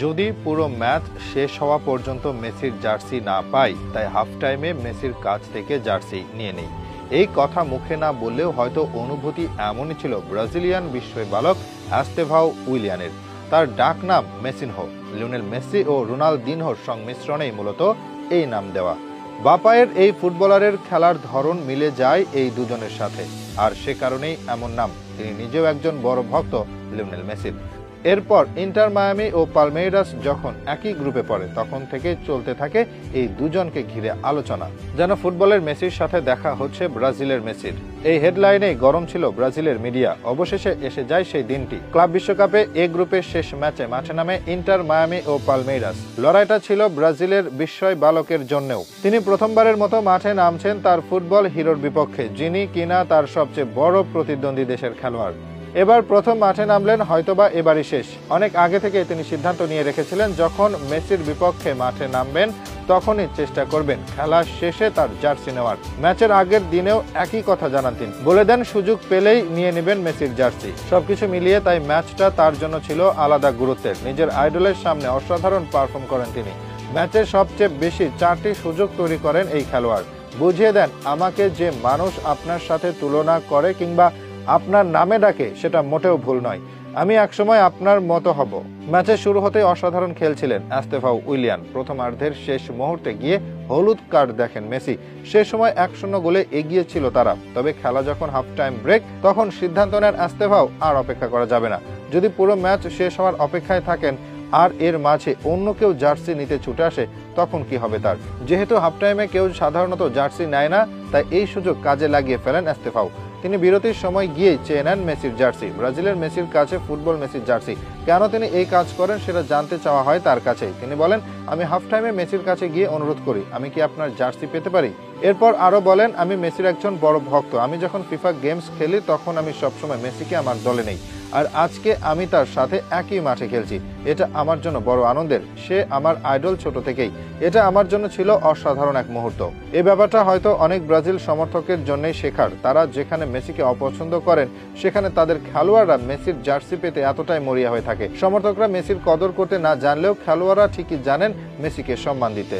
যদি পুরো ম্যাচ শেষ হওয়া পর্যন্ত মেসির জার্সি না পাই, তাই হাফ টাইমে মেসির কাছ থেকে জার্সি নিয়ে নেই। এই কথা মুখে না বললেও হয়তো অনুভূতি এমনই ছিল ব্রাজিলিয়ান বিস্ময় বালক এস্তেভাও উইলিয়ানের। তার ডাক নাম মেসিনহো। লিওনেল মেসি ও রোনালদিনহোর সংমিশ্রণেই মূলত এই নাম দেওয়া। বাপায়ের এই ফুটবলারের খেলার ধরন মিলে যায় এই দুজনের সাথে, আর সে কারণেই এমন নাম। তিনি নিজেও একজন বড় ভক্ত লিওনেল মেসির। এরপর ইন্টার মায়ামি ও পালমেইরাস যখন একই গ্রুপে পড়ে, তখন থেকে চলতে থাকে এই দুজনকে ঘিরে আলোচনা, যেন ফুটবলের মেসির সাথে দেখা হচ্ছে ব্রাজিলের মেসির। এই হেডলাইনেই গরম ছিল ব্রাজিলের মিডিয়া। অবশেষে এসে যায় সেই দিনটি। ক্লাব বিশ্বকাপে এ গ্রুপের শেষ ম্যাচে মাঠে নামে ইন্টার মায়ামি ও পালমেইরাস। লড়াইটা ছিল ব্রাজিলের বিস্ময় বালকের জন্যও। তিনি প্রথমবারের মতো মাঠে নামছেন তার ফুটবল হিরোর বিপক্ষে, যিনি কিনা তার সবচেয়ে বড় প্রতিদ্বন্দ্বী দেশের খেলোয়াড়। এবার প্রথম মাঠে নামলেন, হয়তোবা এবারই শেষ। অনেক আগে থেকে তিনি সিদ্ধান্ত নিয়ে রেখেছিলেন, যখন মেসির বিপক্ষে মাঠে নামবেন তখনই চেষ্টা করবেন খেলা শেষে তার জার্সি নেওয়ার। ম্যাচের আগের দিনেও একই কথা জানান তিনি। বলে দেন সুযোগ পেলেই নিয়ে নেবেন মেসির জার্সি। সবকিছু মিলিয়ে তাই ম্যাচটা তার জন্য ছিল আলাদা গুরুত্বের। নিজের আইডলের সামনে অসাধারণ পারফর্ম করেন তিনি। ম্যাচের সবচেয়ে বেশি 4টি সুযোগ তৈরি করেন এই খেলোয়াড়। বুঝিয়ে দেন, আমাকে যে মানুষ আপনার সাথে তুলনা করে কিংবা আপনার নামে ডাকে, সেটা মোটেও ভুল নয়। আমি একসময় আপনার মতো হব। ম্যাচের শুরু হতেই অসাধারণ খেলছিলেন এস্তেভাও উইলিয়ান। প্রথমার্ধের শেষ মুহূর্তে গিয়ে হলুদ কার্ড দেখেন মেসি। সে সময় 1-0 গোলে এগিয়ে ছিল তারা। তবে খেলা যখন হাফ টাইম ব্রেক, তখন সিদ্ধান্ত নেন এস্তেভাও আর অপেক্ষা করা যাবে না। যদি পুরো ম্যাচ শেষ হওয়ার অপেক্ষায় থাকেন আর এর মাঝে অন্য কেউ জার্সি নিতে ছুটে আসে, তখন কি হবে তার? যেহেতু হাফ টাইমে কেউ সাধারণত জার্সি নেয় না, তাই এই সুযোগ কাজে লাগিয়ে ফেলেন এস্তেভাও। তিনি বিরতির সময় গিয়ে চেয়ে নেন মেসির জার্সি। ব্রাজিলের মেসির কাছে ফুটবল মেসির জার্সি। কেন তিনি এই কাজ করেন সেটা জানতে চাওয়া হয় তার কাছেই। তিনি বলেন, আমি হাফ টাইমে মেসির কাছে গিয়ে অনুরোধ করি, আমি কি আপনার জার্সি পেতে পারি? এরপর আরো বলেন, আমি মেসির একজন বড় ভক্ত। আমি যখন ফিফা গেমস খেলি তখন আমি সবসময় মেসিকে আমার দলে নেই, আর আজকে আমি তার সাথে একই মাঠে খেলছি। এটা আমার জন্য বড় আনন্দের। সে আমার আইডল ছোট থেকেই। এটা আমার জন্য ছিল অসাধারণ এক মুহূর্ত। এই ব্যাপারটা হয়তো অনেক ব্রাজিল সমর্থকের জন্যই শেখার। তারা যেখানে মেসিকে অপছন্দ করেন, সেখানে তাদের খেলোয়াড়রা মেসির জার্সি পেতে এতটাই মরিয়া হয়ে থাকে। সমর্থকরা মেসির কদর করতে না জানলেও খেলোয়াড়রা ঠিকই জানেন মেসিকে সম্মান দিতে।